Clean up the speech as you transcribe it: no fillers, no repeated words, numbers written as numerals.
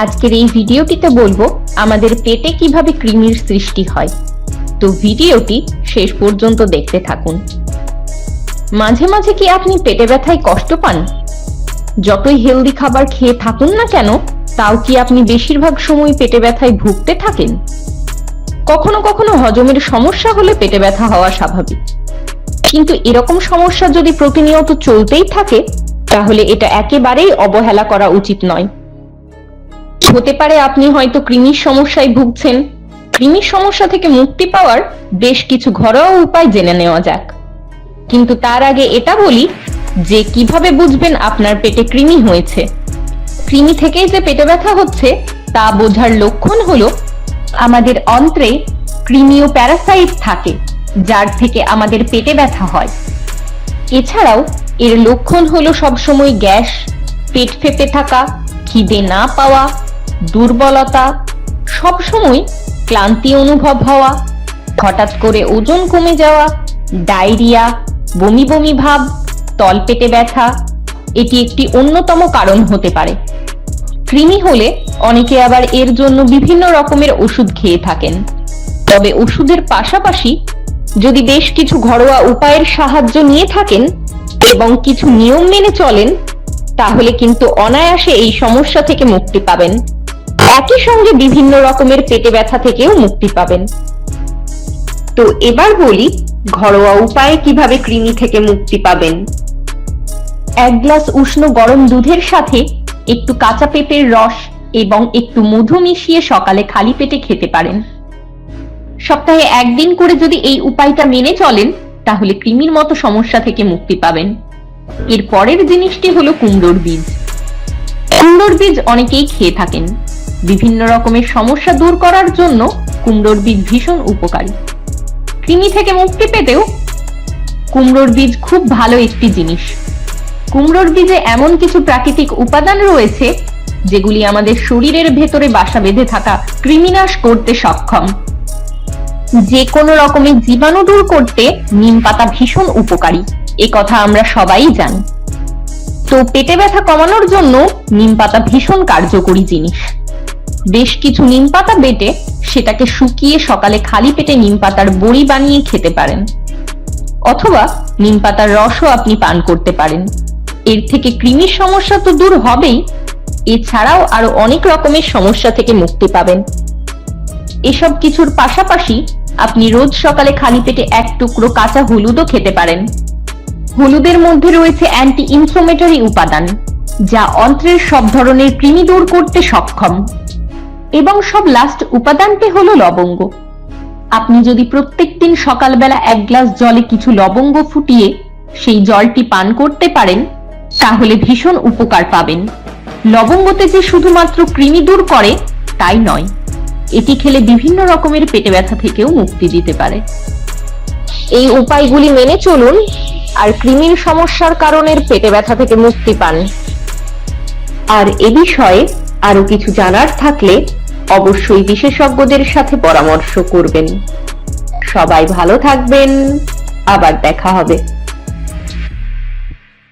আজকের এই ভিডিওটিতে বলবো আমাদের পেটে কিভাবে কৃমির সৃষ্টি হয়। তো ভিডিওটি শেষ পর্যন্ত দেখতে থাকুন। মাঝে মাঝে কি আপনি পেটে ব্যথায় কষ্ট পান? যতই হেলদি খাবার খেয়ে থাকুন না কেন, তাও কি আপনি বেশিরভাগ সময় পেটে ব্যথায় ভুগতে থাকেন? কখনো কখনো হজমের সমস্যা হলে পেটে ব্যথা হওয়া স্বাভাবিক, কিন্তু এরকম সমস্যা যদি প্রতিনিয়ত চলতেই থাকে তাহলে এটা একেবারেই অবহেলা করা উচিত নয়। হতে পারে আপনি হয়তো কৃমির সমস্যায় ভুগছেন। কৃমির সমস্যা থেকে মুক্তি পাওয়ার বেশ কিছু ঘরোয়া উপায় জেনে নেওয়া যাক। কিন্তু তার আগে এটা বলি যে কিভাবে বুঝবেন আপনার পেটে কৃমি হয়েছে। কৃমি থেকেই যে পেটে ব্যথা হচ্ছে তা বোঝার লক্ষণ হলো আমাদের অন্ত্রে কৃমি ও প্যারাসাইট থাকে, যার থেকে আমাদের পেটে ব্যথা হয়। এছাড়াও এর লক্ষণ হলো সবসময় গ্যাস, পেট ফেঁপে থাকা, খিদে না পাওয়া, দুর্বলতা, সবসময় ক্লান্তি অনুভব হওয়া, হঠাৎ করে ওজন কমে যাওয়া, ডায়রিয়া, বমি বমি ভাব, তলপেটে ব্যথা এটি একটি অন্যতম কারণ হতে পারে। কৃমি হলে অনেকে আবার এর জন্য বিভিন্ন রকমের ওষুধ খেয়ে থাকেন। তবে ওষুধের পাশাপাশি যদি বেশ কিছু ঘরোয়া উপায়ের সাহায্য নিয়ে থাকেন এবং কিছু নিয়ম মেনে চলেন, তাহলে কিন্তু অনায়াসে এই সমস্যা থেকে মুক্তি পাবেন। একই সঙ্গে বিভিন্ন রকমের পেটে ব্যথা থেকেও মুক্তি পাবেন। তো এবার বলি ঘরোয়া উপায়ে কিভাবে কৃমি থেকে মুক্তি পাবেন। 1 গ্লাস উষ্ণ গরম দুধের সাথে একটু কাঁচা পেঁপের রস এবং একটু মধু মিশিয়ে সকালে খালি পেটে খেতে পারেন। সপ্তাহে 1 দিন করে যদি এই উপায়টা মেনে চলেন তাহলে কৃমির মতো সমস্যা থেকে মুক্তি পাবেন। এর পরের জিনিসটি হলো কুমড়োর বীজ। কুমড়োর বীজ অনেকেই খেয়ে থাকেন। বিভিন্ন রকমের সমস্যা দূর করার জন্য কুমড়োর বীজ ভীষণ উপকারী। কৃমি থেকে মুক্তি পেতেও কুমড়োর বীজ খুব ভালো একটি জিনিস। কুমড়োর বীজে এমন কিছু প্রাকৃতিক উপাদান রয়েছে যেগুলি আমাদের শরীরের ভেতরে বাসা বেঁধে থাকা কৃমিনাশ করতে সক্ষম। যে কোনো রকমের জীবাণু দূর করতে নিম পাতা ভীষণ উপকারী, এ কথা আমরা সবাই জানি। তো পেটে ব্যথা কমানোর জন্য নিম পাতা ভীষণ কার্যকরী জিনিস। বেশ কিছু নিম পাতা বেটে সেটাকে শুকিয়ে সকালে খালি পেটে নিম পাতার বড়ি বানিয়ে খেতে পারেন, অথবা নিম পাতার রসও আপনি পান করতে পারেন। এর থেকে কৃমির সমস্যা তো দূর হবেই, এছাড়াও আরো অনেক রকমের সমস্যা থেকে মুক্তি পাবেন। এসব কিছুর পাশাপাশি আপনি রোজ সকালে খালি পেটে 1 টুকরো কাঁচা হলুদও খেতে পারেন। হলুদের মধ্যে রয়েছে অ্যান্টি ইনফ্লামেটরি উপাদান, যা অন্ত্রের সব ধরনের কৃমি দূর করতে সক্ষম। এবং সব লাস্ট উপাদানটি হলো লবঙ্গ। আপনি যদি প্রত্যেকদিন সকালবেলা 1 গ্লাস জলে কিছু লবঙ্গ ফুটিয়ে সেই জলটি পান করতে পারেন তাহলে ভীষণ উপকার পাবেন। লবঙ্গতে যে শুধুমাত্র কৃমি দূর করে তাই নয়, এটি খেলে বিভিন্ন রকমের পেটে ব্যথা থেকেও মুক্তি দিতে পারে। এই উপায়গুলি মেনে চলুন আর কৃমির সমস্যার কারণের পেটে ব্যথা থেকে মুক্তি পান। আর এ বিষয়ে আরো কিছু জানার থাকলে অবশ্যই বিশেষজ্ঞদের সাথে পরামর্শ করবেন। সবাই ভালো থাকবেন, আবার দেখা হবে।